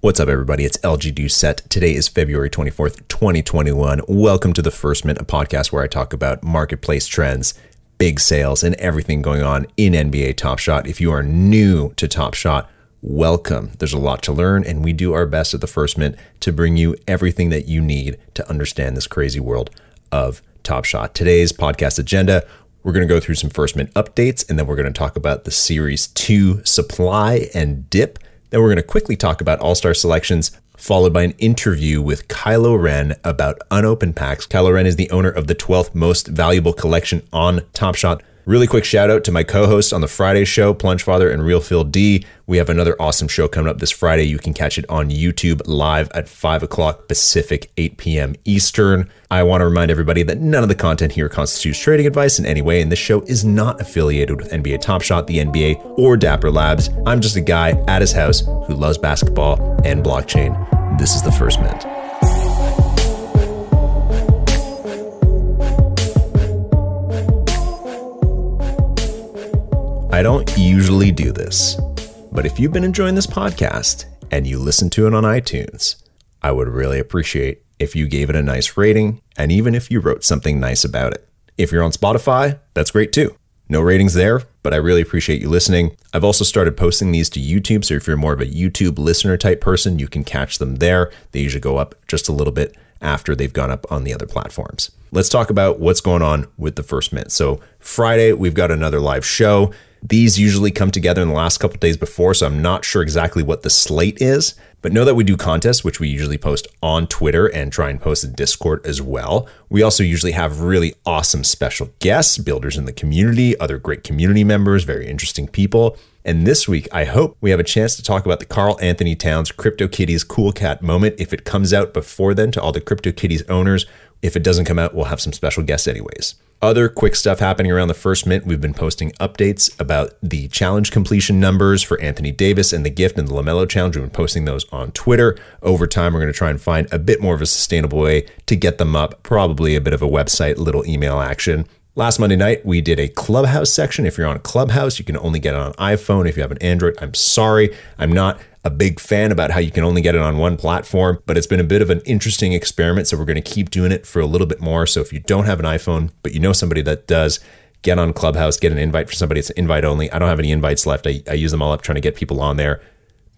What's up, everybody? It's LgDoucet. Today is February 24th, 2021. Welcome to The First Mint, a podcast where I talk about marketplace trends, big sales, and everything going on in NBA Top Shot. If you are new to Top Shot, welcome. There's a lot to learn, and we do our best at The First Mint to bring you everything that you need to understand this crazy world of Top Shot. Today's podcast agenda, we're going to go through some First Mint updates, and then we're going to talk about the Series 2 supply and dip. Then we're going to quickly talk about All-Star selections, followed by an interview with KyloRen about unopened packs. KyloRen is the owner of the 12th most valuable collection on Top Shot. Really quick shout out to my co-hosts on the Friday show, Plungefather and Real Phil D. We have another awesome show coming up this Friday. You can catch it on YouTube live at 5 o'clock Pacific, 8 p.m. Eastern. I want to remind everybody that none of the content here constitutes trading advice in any way, and this show is not affiliated with NBA Top Shot, the NBA, or Dapper Labs. I'm just a guy at his house who loves basketball and blockchain. This is The First Mint. I don't usually do this, but if you've been enjoying this podcast and you listen to it on iTunes, I would really appreciate if you gave it a nice rating, and even if you wrote something nice about it. If you're on Spotify, that's great too. No ratings there, but I really appreciate you listening. I've also started posting these to YouTube, so if you're more of a YouTube listener type person, you can catch them there. They usually go up just a little bit after they've gone up on the other platforms. Let's talk about what's going on with the First Mint. So Friday, we've got another live show. These usually come together in the last couple of days before, so I'm not sure exactly what the slate is, but know that we do contests, which we usually post on Twitter and try and post in Discord as well. We also usually have really awesome special guests, builders in the community, other great community members, very interesting people. And this week, I hope we have a chance to talk about the Karl Anthony Towns CryptoKitties Cool Cat moment. If it comes out before then to all the CryptoKitties owners, if it doesn't come out, we'll have some special guests anyways. Other quick stuff happening around the First Mint. We've been posting updates about the challenge completion numbers for Anthony Davis and the Gift and the LaMelo Challenge. We've been posting those on Twitter. Over time, we're going to try and find a bit more of a sustainable way to get them up. Probably a bit of a website, little email action. Last Monday night, we did a Clubhouse section. If you're on Clubhouse, you can only get it on iPhone. If you have an Android, I'm sorry. I'm not a big fan about how you can only get it on one platform, but it's been a bit of an interesting experiment, so we're going to keep doing it for a little bit more. So if you don't have an iPhone, but you know somebody that does, get on Clubhouse, get an invite for somebody. It's invite only. I don't have any invites left. I use them all up trying to get people on there.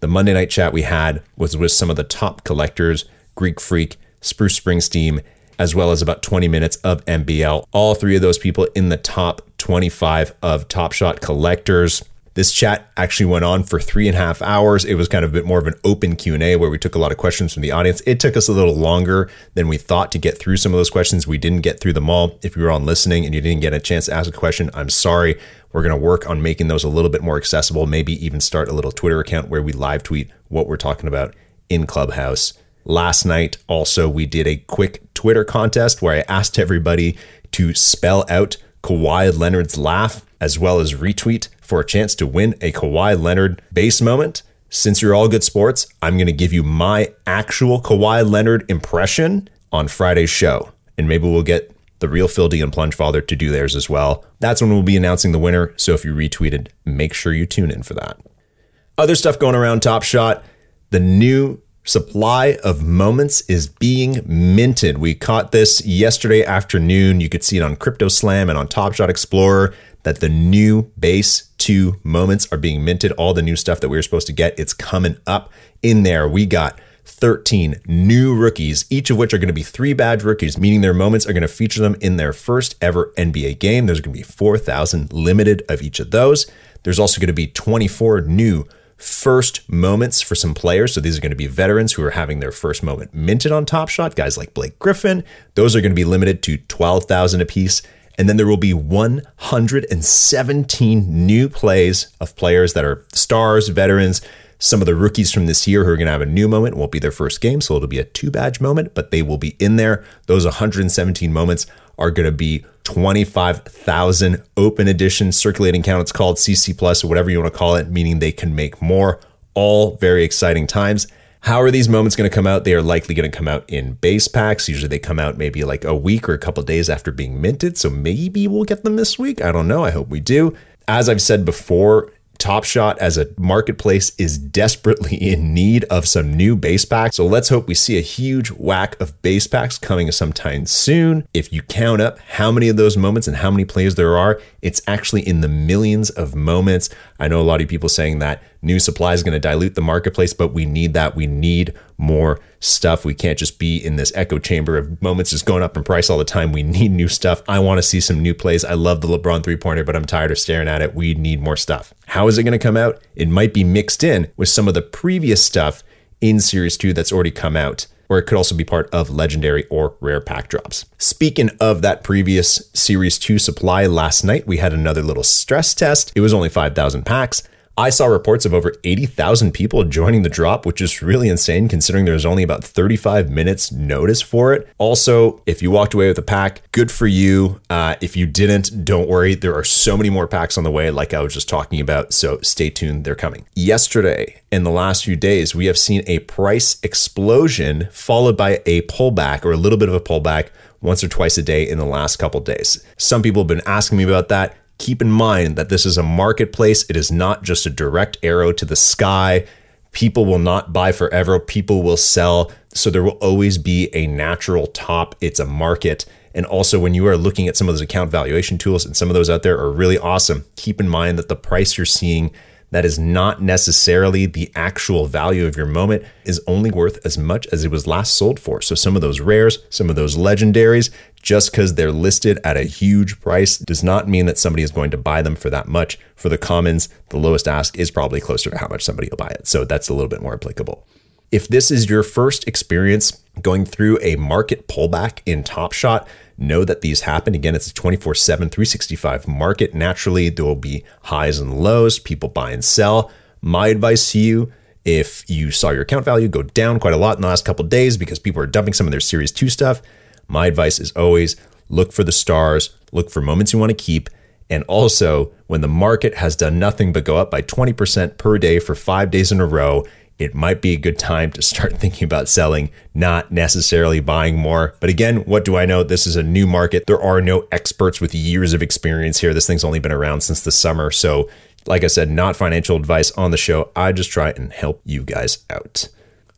The Monday night chat we had was with some of the top collectors, Greek Freak, Spruce Springsteen, as well as about 20 minutes of MBL. All three of those people in the top 25 of Top Shot collectors. This chat actually went on for 3.5 hours. It was kind of a bit more of an open Q&A where we took a lot of questions from the audience. It took us a little longer than we thought to get through some of those questions. We didn't get through them all. If you were on listening and you didn't get a chance to ask a question, I'm sorry. We're going to work on making those a little bit more accessible, maybe even start a little Twitter account where we live tweet what we're talking about in Clubhouse. Last night, also, we did a quick Twitter contest where I asked everybody to spell out Kawhi Leonard's laugh, as well as retweet for a chance to win a Kawhi Leonard base moment. Since you're all good sports, I'm going to give you my actual Kawhi Leonard impression on Friday's show. And maybe we'll get the Real Phil D and Plungefather to do theirs as well. That's when we'll be announcing the winner. So if you retweeted, make sure you tune in for that. Other stuff going around Top Shot, the new supply of moments is being minted. We caught this yesterday afternoon. You could see it on Crypto Slam and on Top Shot Explorer that the new base 2 moments are being minted. All the new stuff that we were supposed to get, it's coming up in there. We got 13 new rookies, each of which are going to be 3-badge rookies, meaning their moments are going to feature them in their first ever NBA game. There's going to be 4,000 limited of each of those. There's also going to be 24 new first moments for some players. So these are going to be veterans who are having their first moment minted on Top Shot, guys like Blake Griffin. Those are going to be limited to 12,000 apiece. And then there will be 117 new plays of players that are stars, veterans. Some of the rookies from this year who are going to have a new moment won't be their first game, so it'll be a 2-badge moment, but they will be in there. Those 117 moments are going to be 25,000 open edition circulating count. It's called CC Plus or whatever you want to call it, meaning they can make more. All very exciting times. How are these moments going to come out? They are likely going to come out in base packs. Usually they come out maybe like a week or a couple of days after being minted. So maybe we'll get them this week. I don't know. I hope we do. As I've said before, Top Shot as a marketplace is desperately in need of some new base packs. So let's hope we see a huge whack of base packs coming sometime soon. If you count up how many of those moments and how many players there are, it's actually in the millions of moments. I know a lot of people saying that new supply is going to dilute the marketplace, but we need that. We need more stuff. We can't just be in this echo chamber of moments just going up in price all the time. We need new stuff. I want to see some new plays. I love the LeBron three-pointer, but I'm tired of staring at it. We need more stuff. How is it going to come out? It might be mixed in with some of the previous stuff in Series 2 that's already come out, or it could also be part of legendary or rare pack drops. Speaking of that previous Series 2 supply, last night we had another little stress test. It was only 5,000 packs. I saw reports of over 80,000 people joining the drop, which is really insane considering there's only about 35 minutes notice for it. Also, if you walked away with a pack, good for you. If you didn't, don't worry. There are so many more packs on the way, like I was just talking about, so stay tuned, they're coming. Yesterday, in the last few days, we have seen a price explosion followed by a pullback, or a little bit of a pullback, once or twice a day in the last couple days. Some people have been asking me about that. Keep in mind that this is a marketplace. It is not just a direct arrow to the sky. People will not buy forever. People will sell. So there will always be a natural top. It's a market. And also when you are looking at some of those account valuation tools, and some of those out there are really awesome, keep in mind that the price you're seeing that is not necessarily the actual value of your moment is only worth as much as it was last sold for. So some of those rares, some of those legendaries, just because they're listed at a huge price does not mean that somebody is going to buy them for that much. For the commons, the lowest ask is probably closer to how much somebody will buy it. So that's a little bit more applicable. If this is your first experience going through a market pullback in Top Shot, know that these happen. Again, it's a 24/7, 365 market. Naturally, there will be highs and lows, people buy and sell. My advice to you, if you saw your account value go down quite a lot in the last couple of days because people are dumping some of their Series 2 stuff, my advice is always look for the stars, look for moments you want to keep. And also, when the market has done nothing but go up by 20% per day for 5 days in a row, it might be a good time to start thinking about selling, not necessarily buying more. But again, what do I know? This is a new market. There are no experts with years of experience here. This thing's only been around since the summer. So like I said, not financial advice on the show. I just try and help you guys out.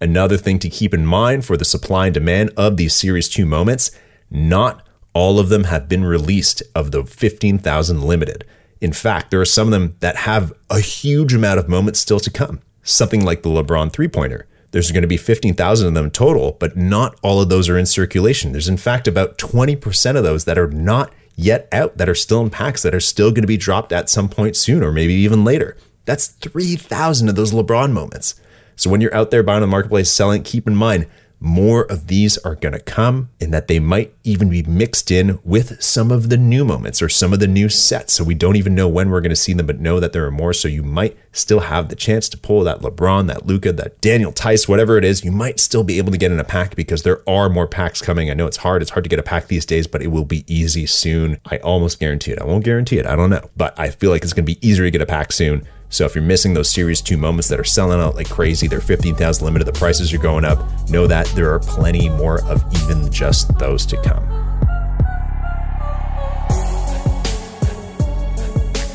Another thing to keep in mind for the supply and demand of these Series 2 moments, not all of them have been released of the 15,000 limited. In fact, there are some of them that have a huge amount of moments still to come. Something like the LeBron three-pointer. There's going to be 15,000 of them total, but not all of those are in circulation. There's in fact about 20% of those that are not yet out, that are still in packs, that are still going to be dropped at some point soon, or maybe even later. That's 3,000 of those LeBron moments. So when you're out there buying on the marketplace, selling, keep in mind, more of these are going to come, and that they might even be mixed in with some of the new moments or some of the new sets. So we don't even know when we're going to see them, but know that there are more. So you might still have the chance to pull that LeBron, that Luka, that Daniel Tice, whatever it is. You might still be able to get in a pack because there are more packs coming. I know it's hard. It's hard to get a pack these days, but it will be easy soon. I almost guarantee it. I won't guarantee it. I don't know, but I feel like it's going to be easier to get a pack soon. So if you're missing those Series 2 moments that are selling out like crazy, they're 15,000 limited, the prices are going up, know that there are plenty more of even just those to come.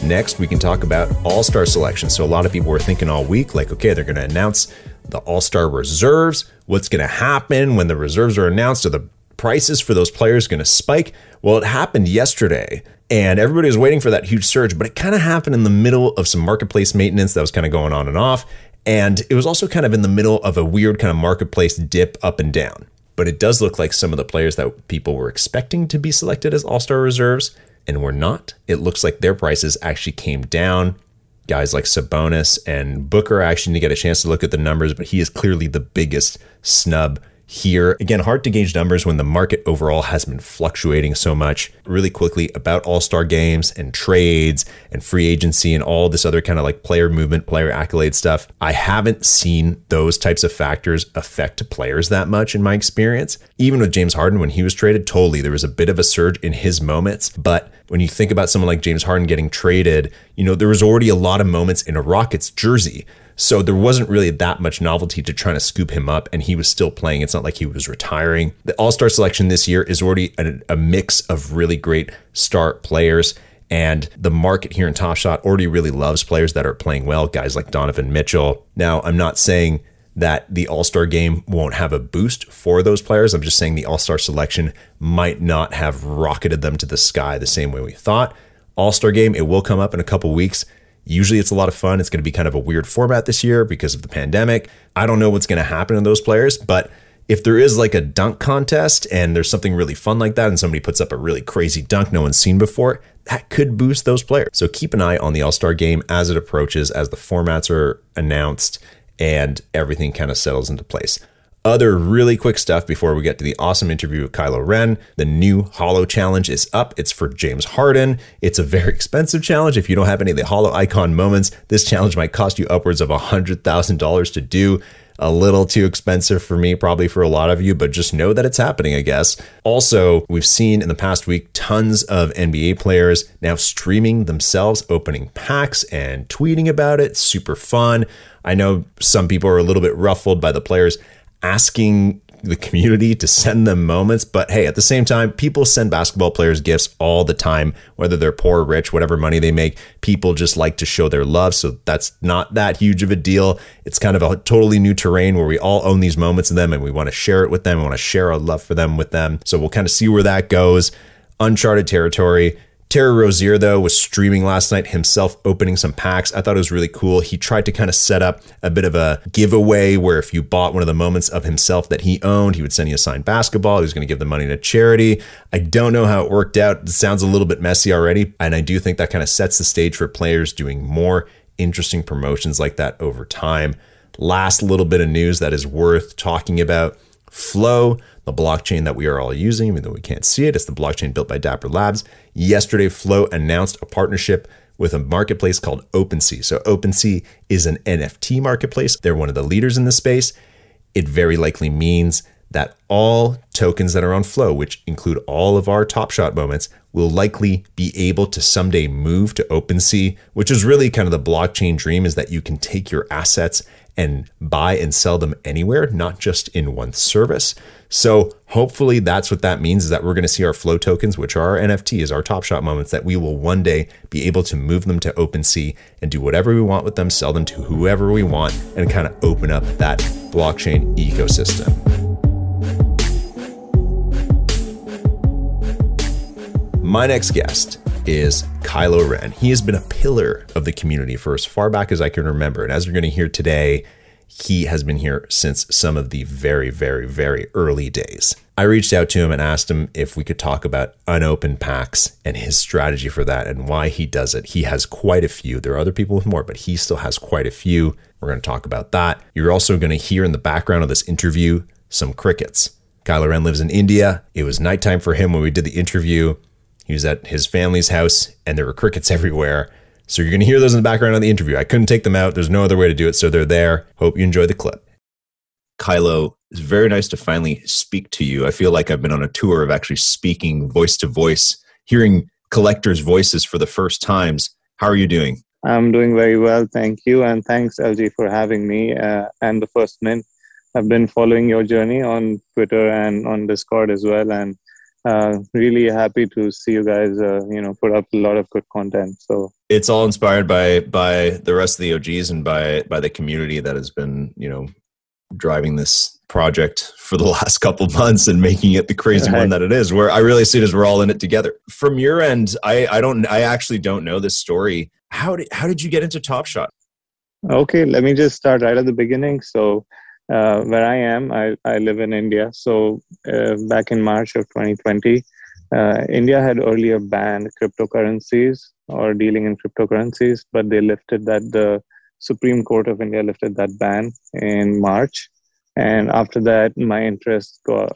Next, we can talk about All-Star selection. So a lot of people were thinking all week, like, okay, they're going to announce the All-Star reserves. What's going to happen when the reserves are announced? Are the prices for those players going to spike? Well, it happened yesterday. And everybody was waiting for that huge surge, but it kind of happened in the middle of some marketplace maintenance that was kind of going on and off. And it was also kind of in the middle of a weird kind of marketplace dip up and down. But it does look like some of the players that people were expecting to be selected as All-Star reserves and were not. It looks like their prices actually came down. Guys like Sabonis and Booker actually need to get a chance to look at the numbers, but he is clearly the biggest snub here. Again, hard to gauge numbers when the market overall has been fluctuating so much. Really quickly about All-Star games and trades and free agency and all this other kind of like player movement, player accolade stuff. I haven't seen those types of factors affect players that much in my experience. Even with James Harden, when he was traded, totally, there was a bit of a surge in his moments. But when you think about someone like James Harden getting traded, you know, there was already a lot of moments in a Rockets jersey. So there wasn't really that much novelty to trying to scoop him up, and he was still playing. It's not like he was retiring. The All-Star selection this year is already a mix of really great star players, And the market here in Top Shot already really loves players that are playing well, guys like Donovan Mitchell. Now, I'm not saying that the All-Star game won't have a boost for those players. I'm just saying the All-Star selection might not have rocketed them to the sky the same way we thought. All-Star game, it will come up in a couple weeks. Usually it's a lot of fun. It's going to be kind of a weird format this year because of the pandemic. I don't know what's going to happen to those players, but if there is like a dunk contest and there's something really fun like that and somebody puts up a really crazy dunk no one's seen before, that could boost those players. So keep an eye on the All-Star game as it approaches, as the formats are announced and everything kind of settles into place. Other really quick stuff before we get to the awesome interview with KyloRen. The new Holo challenge is up. It's for James Harden. It's a very expensive challenge. If you don't have any of the Holo icon moments, this challenge might cost you upwards of $100,000 to do. A little too expensive for me, probably for a lot of you, but just know that it's happening, I guess. Also, we've seen in the past week tons of NBA players now streaming themselves opening packs and tweeting about it. Super fun. I know some people are a little bit ruffled by the players asking the community to send them moments, but hey, at the same time, people send basketball players gifts all the time, whether they're poor or rich, whatever money they make. People just like to show their love, so that's not that huge of a deal. It's kind of a totally new terrain where we all own these moments of them and we want to share it with them. We want to share our love for them with them. So we'll kind of see where that goes. Uncharted territory. Terry Rozier, though, was streaming last night himself opening some packs. I thought it was really cool. He tried to kind of set up a bit of a giveaway where if you bought one of the moments of himself that he owned, he would send you a signed basketball. He was going to give the money to charity. I don't know how it worked out. It sounds a little bit messy already. And I do think that kind of sets the stage for players doing more interesting promotions like that over time. Last little bit of news that is worth talking about. Flow, the blockchain that we are all using, even though we can't see it. It's the blockchain built by Dapper Labs. Yesterday, Flow announced a partnership with a marketplace called OpenSea. So OpenSea is an NFT marketplace. They're one of the leaders in the space. It very likely means that all tokens that are on Flow, which include all of our Top Shot moments, will likely be able to someday move to OpenSea, which is really kind of the blockchain dream, is that you can take your assets and buy and sell them anywhere, not just in one service. So hopefully that's what that means, is that we're going to see our Flow tokens, which are our NFTs, our Top Shot moments, that we will one day be able to move them to OpenSea and do whatever we want with them, sell them to whoever we want, and kind of open up that blockchain ecosystem. My next guest is KyloRen. He has been a pillar of the community for as far back as I can remember. And as you're going to hear today, he has been here since some of the very, very, very early days. I reached out to him and asked him if we could talk about unopened packs and his strategy for that and why he does it. He has quite a few. There are other people with more, but he still has quite a few. We're going to talk about that. You're also going to hear in the background of this interview some crickets. KyloRen lives in India. It was nighttime for him when we did the interview. He was at his family's house and there were crickets everywhere. So you're going to hear those in the background of the interview. I couldn't take them out. There's no other way to do it. So they're there. Hope you enjoy the clip. Kylo, it's very nice to finally speak to you. I feel like I've been on a tour of actually speaking voice to voice, hearing collectors' voices for the first times. How are you doing? I'm doing very well. Thank you. And thanks, LG, for having me and the First Mint. I've been following your journey on Twitter and on Discord as well. And really happy to see you guys, put up a lot of good content. So it's all inspired by the rest of the OGs and by the community that has been, driving this project for the last couple of months and making it the crazy one that it is. Where I really see it as we're all in it together. From your end, I actually don't know this story. How did you get into Top Shot? Okay, let me just start right at the beginning. So where I am, I live in India. So back in March of 2020, India had earlier banned cryptocurrencies or dealing in cryptocurrencies, but they lifted that. The Supreme Court of India lifted that ban in March. And after that, my interest got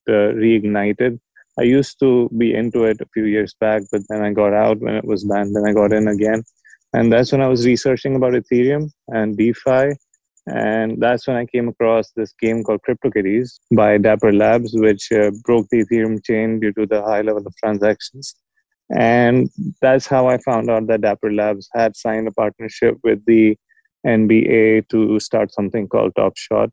reignited. I used to be into it a few years back, but then I got out when it was banned. Then I got in again. And that's when I was researching about Ethereum and DeFi. And that's when I came across this game called CryptoKitties by Dapper Labs, which broke the Ethereum chain due to the high level of transactions. And that's how I found out that Dapper Labs had signed a partnership with the NBA to start something called Top Shot.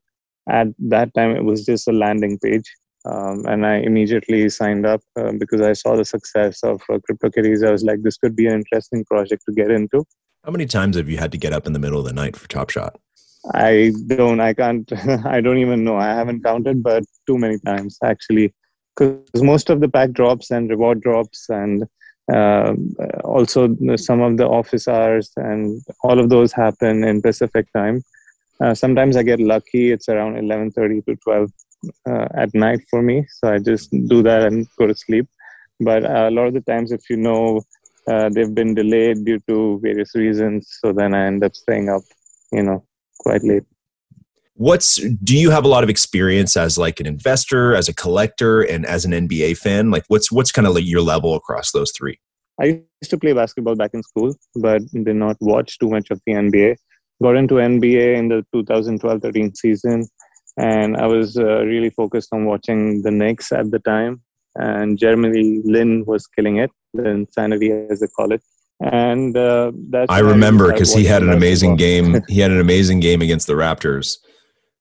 At that time, it was just a landing page. And I immediately signed up because I saw the success of CryptoKitties. I was like, this could be an interesting project to get into. How many times have you had to get up in the middle of the night for Top Shot? I can't, I don't even know. I haven't counted, but too many times actually, because most of the pack drops and reward drops and uh, also some of the office hours and all of those happen in Pacific time. Sometimes I get lucky. It's around 11:30 to 12 at night for me. So I just do that and go to sleep. But a lot of the times, if they've been delayed due to various reasons. So then I end up staying up, quite late. Do you have a lot of experience as like an investor, as a collector, and as an NBA fan? Like what's kind of like your level across those three? I used to play basketball back in school, but did not watch too much of the NBA. Got into NBA in the 2012-13 season, and I was really focused on watching the Knicks at the time. And Jeremy Lin was killing it, the insanity as they call it. And that's I when I really remember started because he had watching an amazing basketball. game. He had an amazing game against the Raptors.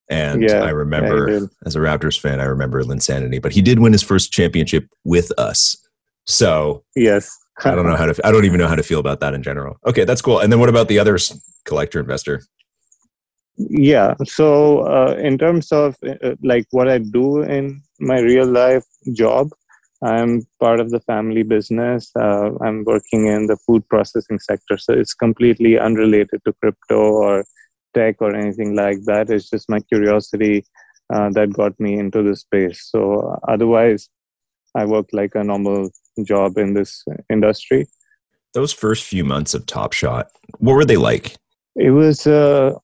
And I Yeah, he remember, did. as a Raptors fan, I remember Linsanity. But he did win his first championship with us. So Yes. I don't even know how to feel about that in general. Okay, that's cool. And then what about the others, collector, investor? Yeah. So, in terms of like what I do in my real life job, I'm part of the family business. I'm working in the food processing sector. So it's completely unrelated to crypto or tech or anything like that. It's just my curiosity that got me into this space. So, otherwise, I work like a normal job in this industry. Those first few months of Top Shot, what were they like? It was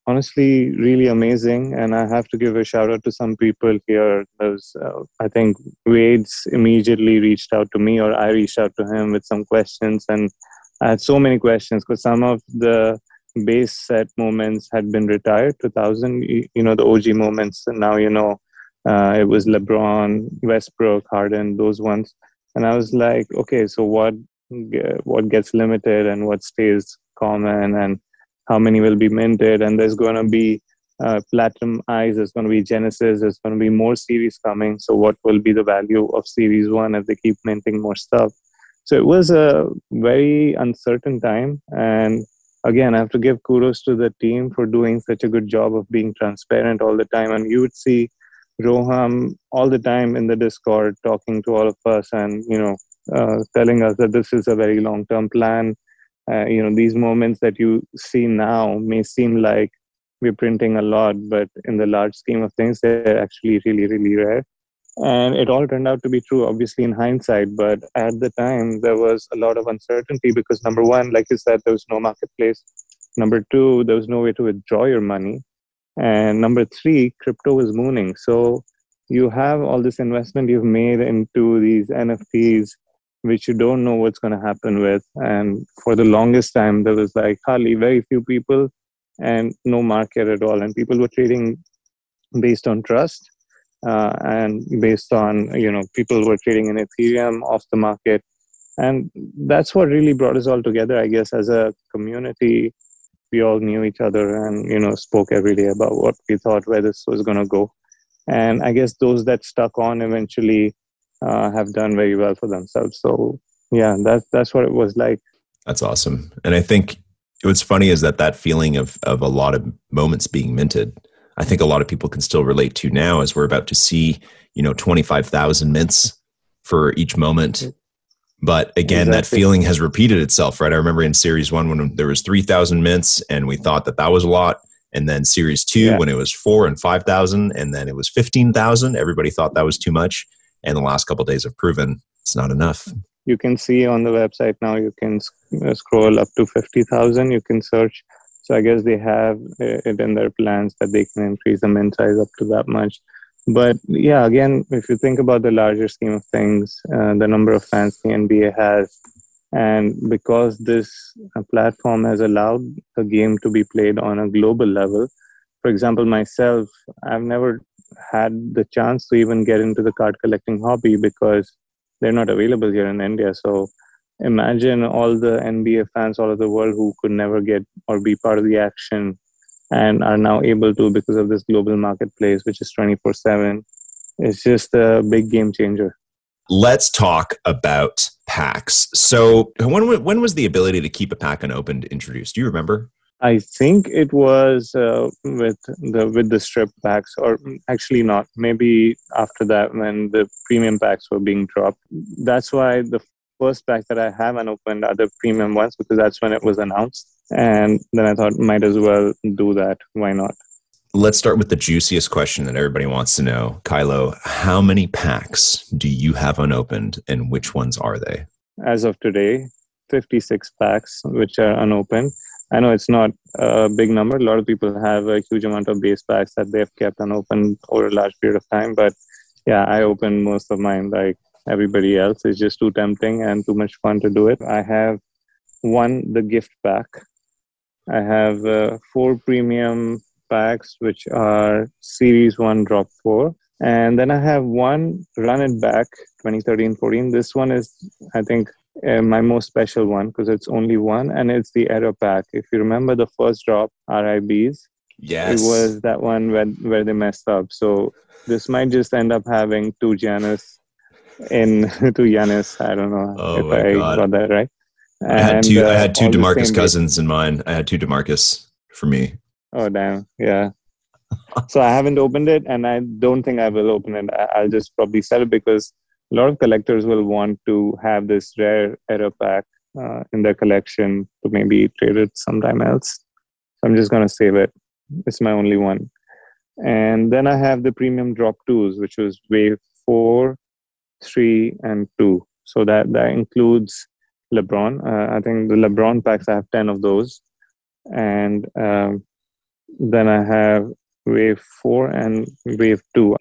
honestly really amazing, and I have to give a shout out to some people here. I think Wade's immediately reached out to me, or I reached out to him with some questions, and I had so many questions because some of the base set moments had been retired. 2000, the OG moments, and now it was LeBron, Westbrook, Harden, those ones, and I was like, okay, so what gets limited and what stays common and how many will be minted, and there's going to be Platinum Eyes, there's going to be Genesis, there's going to be more series coming. So what will be the value of Series 1 if they keep minting more stuff? So it was a very uncertain time. And again, I have to give kudos to the team for doing such a good job of being transparent all the time. And you would see Roham all the time in the Discord talking to all of us and, telling us that this is a very long-term plan. These moments that you see now may seem like we're printing a lot, but in the large scheme of things, they're actually really, really rare. And it all turned out to be true, obviously, in hindsight. But at the time, there was a lot of uncertainty because, number one, like you said, there was no marketplace. Number two, there was no way to withdraw your money. And number three, crypto was mooning. So you have all this investment you've made into these NFTs, which you don't know what's going to happen with. And for the longest time, there was like hardly very few people and no market at all. And people were trading based on trust and based on, people were trading in Ethereum off the market. And that's what really brought us all together, I guess, as a community. We all knew each other and, spoke every day about what we thought, where this was going to go. And I guess those that stuck on eventually have done very well for themselves. So yeah, that's what it was like. That's awesome. And I think what's funny is that feeling of a lot of moments being minted, I think a lot of people can still relate to now as we're about to see, 25,000 mints for each moment. But again, that feeling has repeated itself, right? I remember in Series 1 when there was 3,000 mints and we thought that was a lot. And then Series 2 when it was 4 and 5,000 and then it was 15,000, everybody thought that was too much. And the last couple of days have proven it's not enough. You can see on the website now, you can scroll up to 50,000. You can search. So I guess they have it in their plans that they can increase the mint size up to that much. But yeah, again, if you think about the larger scheme of things, the number of fans the NBA has, and because this platform has allowed the game to be played on a global level. For example, myself, I've never had the chance to even get into the card collecting hobby because they're not available here in India. So imagine all the NBA fans all over the world who could never get or be part of the action and are now able to because of this global marketplace, which is 24/7. It's just a big game changer. Let's talk about packs. So when was the ability to keep a pack unopened introduced? Do you remember? I think it was with the strip packs, or actually not. Maybe after that, when the premium packs were being dropped. That's why the first pack that I have unopened are the premium ones, because that's when it was announced. And then I thought, might as well do that. Why not? Let's start with the juiciest question that everybody wants to know. Kylo, how many packs do you have unopened, and which ones are they? As of today, 56 packs, which are unopened. I know it's not a big number. A lot of people have a huge amount of base packs that they've kept unopened over a large period of time. But yeah, I opened most of mine like everybody else. It's just too tempting and too much fun to do it. I have the gift pack. I have 4 premium packs, which are Series 1 Drop 4. And then I have one Run It Back 2013-14. This one is, I think, my most special one because it's only one, and it's the error pack. If you remember the first drop, RIBs, yes, it was that one where they messed up. So this might just end up having two Giannis. I don't know if I got that right. And I had two DeMarcus Cousins in mine. I had two DeMarcus for me. Oh damn, yeah. So I haven't opened it, and I don't think I will open it. I'll just probably sell it because a lot of collectors will want to have this rare error pack in their collection to maybe trade it sometime else. So I'm just going to save it. It's my only one. And then I have the premium drop 2s, which was wave 4, 3, and 2. So that includes LeBron. I think the LeBron packs, I have 10 of those. And then I have wave 4 and wave 2.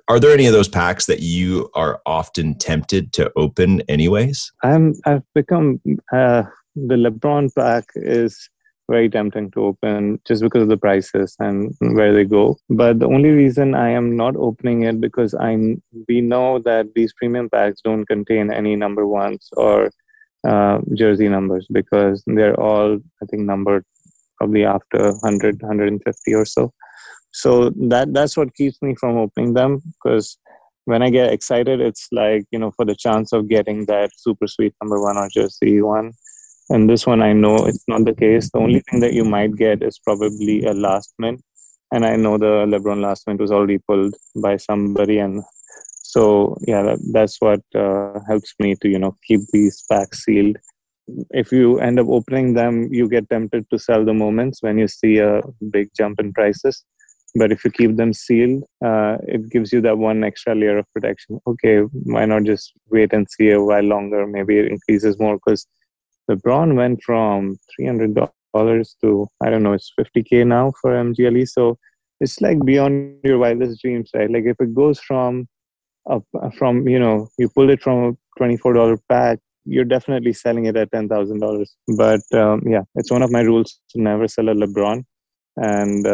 Are there any of those packs that you are often tempted to open anyways? I've become the LeBron pack is very tempting to open just because of the prices and where they go. But the only reason I am not opening it because we know that these premium packs don't contain any number ones or jersey numbers because they're all, I think, numbered probably after 100, 150 or so. So that's what keeps me from opening them, because when I get excited, it's like, for the chance of getting that super sweet number 1 or jersey one. And this one, I know it's not the case. The only thing that you might get is probably a last mint. And I know the LeBron last mint was already pulled by somebody. And so, yeah, that's what helps me to, keep these packs sealed. If you end up opening them, you get tempted to sell the moments when you see a big jump in prices. But if you keep them sealed, it gives you that one extra layer of protection. Okay, why not just wait and see a while longer? Maybe it increases more, because LeBron went from $300 to, I don't know, it's $50K now for MGLE. So it's like beyond your wildest dreams, right? Like if it goes from you pull it from a $24 pack, you're definitely selling it at $10,000. But yeah, it's one of my rules to never sell a LeBron. And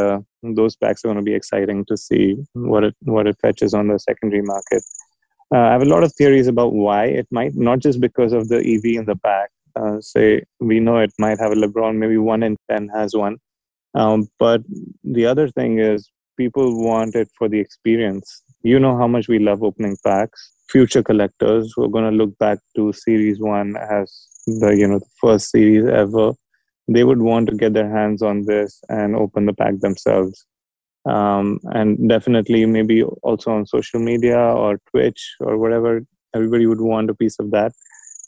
those packs are going to be exciting to see what it fetches on the secondary market. I have a lot of theories about why it might, not just because of the EV in the pack. Say we know it might have a LeBron, maybe 1 in 10 has one. But the other thing is people want it for the experience. You know how much we love opening packs. Future collectors who are going to look back to Series 1 as the first series ever, they would want to get their hands on this and open the pack themselves. And definitely maybe also on social media or Twitch or whatever, everybody would want a piece of that.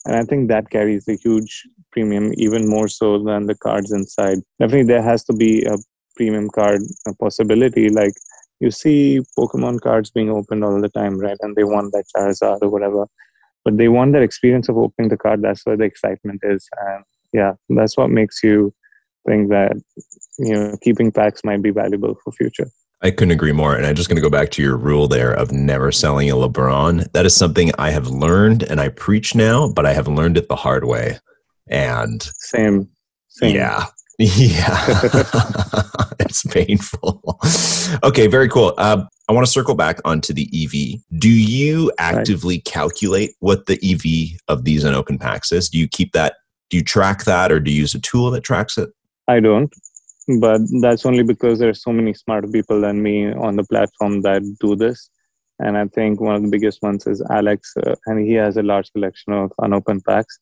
And I think that carries a huge premium, even more so than the cards inside. Definitely there has to be a premium card possibility. Like you see Pokemon cards being opened all the time, right? And they want that Charizard or whatever. But they want that experience of opening the card. That's where the excitement is. And yeah, that's what makes you think that keeping packs might be valuable for future. I couldn't agree more. And I'm just going to go back to your rule there of never selling a LeBron. That is something I have learned and I preach now, but I have learned it the hard way. And same. Yeah. It's painful. Okay, very cool. I want to circle back onto the EV. Do you actively calculate what the EV of these unopened packs is? Do you keep that? Do you track that, or do you use a tool that tracks it? I don't, but that's only because there's so many smarter people than me on the platform that do this. And I think one of the biggest ones is Alex, and he has a large collection of unopened packs.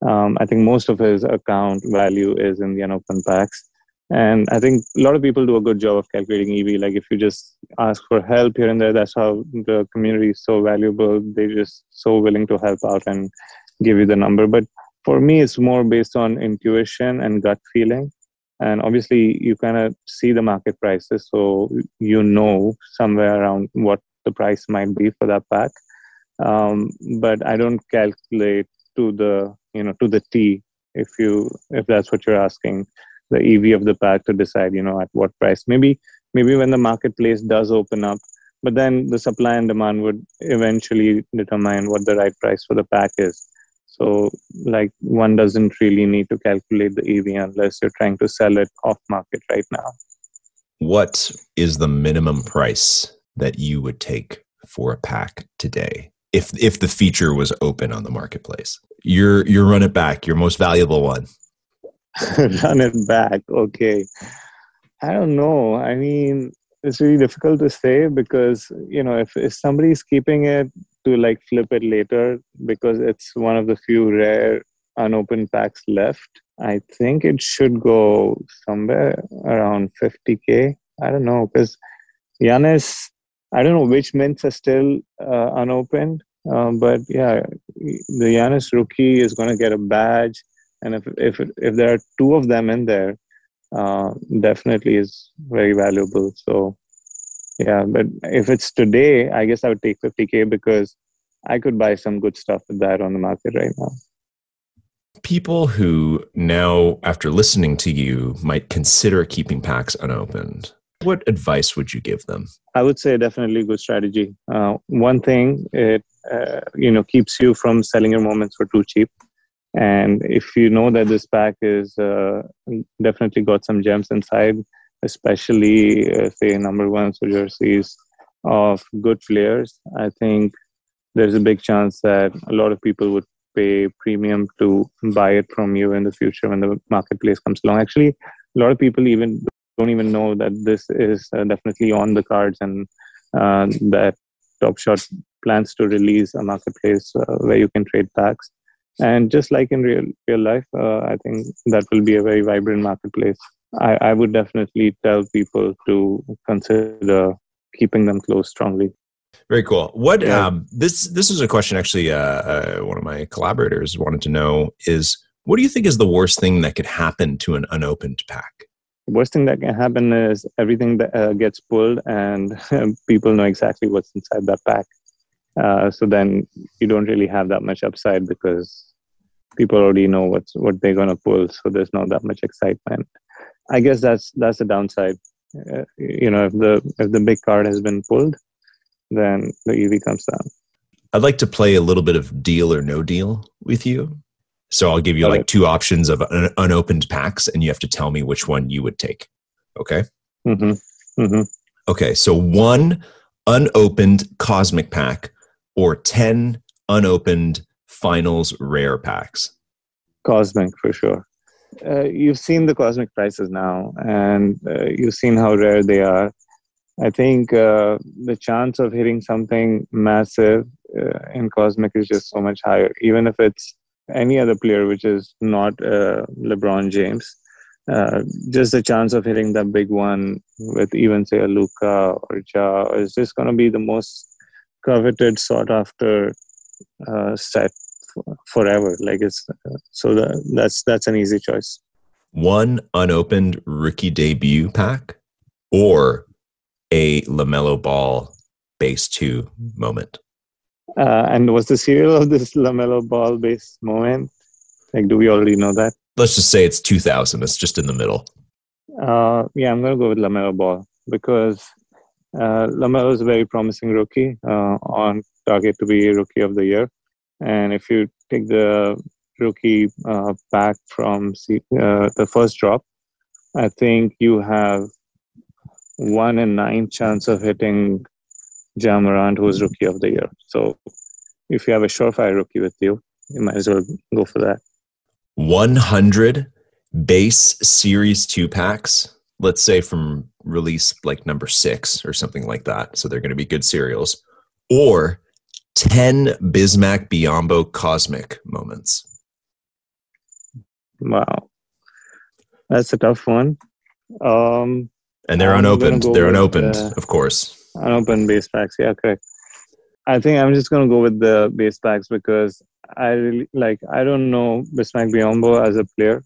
I think most of his account value is in the unopened packs. And I think a lot of people do a good job of calculating EV. Like if you just ask for help here and there, that's how the community is so valuable. They're just so willing to help out and give you the number. But for me, it's more based on intuition and gut feeling. And obviously, you kind of see the market prices, so you know somewhere around what the price might be for that pack. But I don't calculate to the T, if that's what you're asking, the EV of the pack to decide at what price. Maybe when the marketplace does open up, but then the supply and demand would eventually determine what the right price for the pack is. So like one doesn't really need to calculate the EV unless you're trying to sell it off market right now. What is the minimum price that you would take for a pack today if the feature was open on the marketplace? Your run it back, your most valuable one. Run it back. Okay. I don't know. I mean, it's really difficult to say because, if somebody's keeping it to like flip it later because it's one of the few rare unopened packs left, I think it should go somewhere around 50K. I don't know, because Giannis, I don't know which mints are still unopened, but yeah, the Giannis rookie is going to get a badge. And if there are two of them in there, definitely is very valuable. So yeah, but if it's today, I guess I would take 50K because I could buy some good stuff with that on the market right now. People who now, after listening to you, might consider keeping packs unopened, what advice would you give them? I would say definitely good strategy. One thing, it keeps you from selling your moments for too cheap. And if you know that this pack is definitely got some gems inside, especially say number ones or jerseys of good players, I think there's a big chance that a lot of people would pay premium to buy it from you in the future when the marketplace comes along. Actually, a lot of people don't even know that this is definitely on the cards, and that Top Shot plans to release a marketplace where you can trade packs. And just like in real life, I think that will be a very vibrant marketplace. I would definitely tell people to consider keeping them close strongly. Very cool. What this is a question actually one of my collaborators wanted to know is, what do you think is the worst thing that could happen to an unopened pack? The worst thing that can happen is everything that gets pulled and people know exactly what's inside that pack. So then you don't really have that much upside because people already know what they're going to pull. So there's not that much excitement. I guess that's the downside. If the big card has been pulled, then the EV comes down. I'd like to play a little bit of deal or no deal with you. So I'll give you like two options of unopened packs, and you have to tell me which one you would take. Okay? Mm-hmm. Mm-hmm. Okay, so 1 unopened Cosmic pack or 10 unopened Finals Rare packs? Cosmic, for sure. You've seen the Cosmic prices now, and you've seen how rare they are. I think the chance of hitting something massive in Cosmic is just so much higher, even if it's any other player which is not LeBron James. Just the chance of hitting that big one with even say a Luka or Ja is just going to be the most coveted, sought after set forever. Like that's an easy choice. 1 unopened rookie debut pack or a LaMelo Ball base 2 moment? And what's the serial of this LaMelo Ball base moment? Like, do we already know that? Let's just say it's 2000. It's just in the middle. Yeah, I'm going to go with LaMelo Ball because LaMelo is a very promising rookie on target to be Rookie of the Year. And if you take the rookie pack from the first drop, I think you have 1 in 9 chance of hitting Ja Morant, who is Rookie of the Year. So if you have a surefire rookie with you, you might as well go for that. 100 base Series 2 packs, let's say from release like number 6 or something like that. So they're going to be good serials. or 10 Bismack Biombo cosmic moments? Wow. That's a tough one. And they're unopened. They're unopened, of course. Unopened base packs. Yeah, correct. I think I'm just going to go with the base packs because I don't know Bismack Biombo as a player.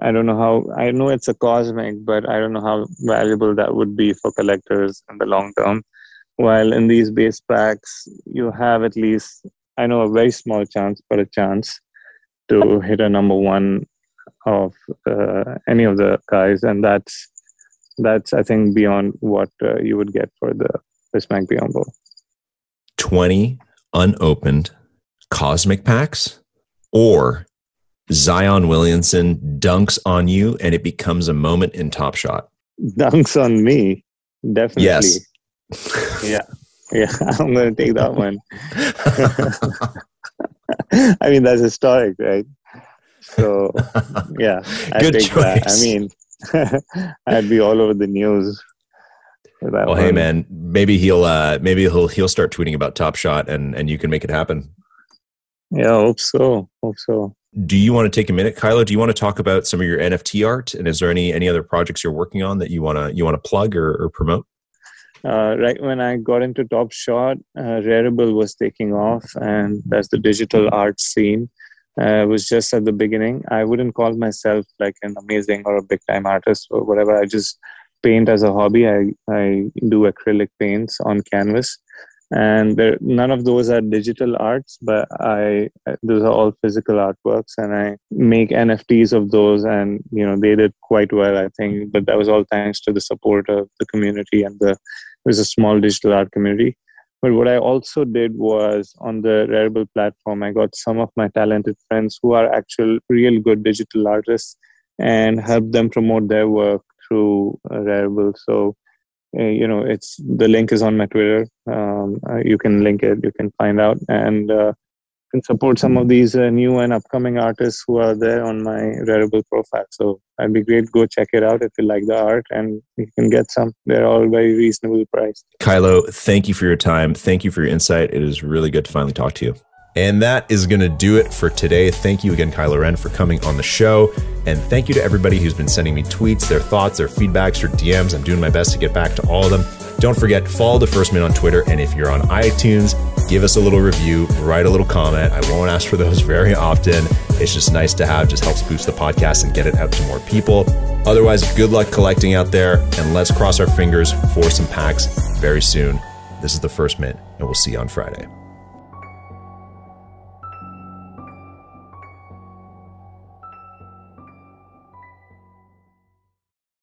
I know it's a cosmic, but I don't know how valuable that would be for collectors in the long term. While in these base packs, you have at least, I know, a very small chance, but a chance to hit a number one of any of the guys. And that's I think, beyond what you would get for the Bismack Biombo. 20 unopened cosmic packs, or Zion Williamson dunks on you and it becomes a moment in Top Shot? Dunks on me, definitely. Yes. Yeah, I'm going to take that one. I mean, that's historic, right? So, yeah, Good choice. That. I mean, I'd be all over the news. Well, hey man, maybe he'll start tweeting about Top Shot and you can make it happen. Yeah, hope so. Do you want to take a minute, Kylo? Do you want to talk about some of your NFT art? And is there any other projects you're working on that you want to plug or promote? Right when I got into Top Shot, Rarible was taking off, and that's the digital art scene. It was just at the beginning. I wouldn't call myself like an amazing or a big time artist or whatever. I just paint as a hobby. I do acrylic paints on canvas, and none of those are digital arts, but those are all physical artworks, and I make NFTs of those, and they did quite well, I think. But that was all thanks to the support of the community, and it was a small digital art community. But what I also did was, on the Rarible platform, I got some of my talented friends who are actual real good digital artists and help them promote their work through Rarible. So, it's the link is on my Twitter. You can link it, you can find out, and can support some of these new and upcoming artists who are there on my Rarible profile. So that'd be great. Go check it out if you like the art, and you can get some. They're all very reasonably priced. Kylo, thank you for your time. Thank you for your insight. It is really good to finally talk to you. And that is going to do it for today. Thank you again, KyloRen, for coming on the show. And thank you to everybody who's been sending me tweets, their thoughts, their feedbacks, or DMs. I'm doing my best to get back to all of them. Don't forget, follow The First Minute on Twitter. And if you're on iTunes, give us a little review, write a little comment. I won't ask for those very often. It's just nice to have, just helps boost the podcast and get it out to more people. Otherwise, good luck collecting out there. And let's cross our fingers for some packs very soon. This is The First Minute, and we'll see you on Friday.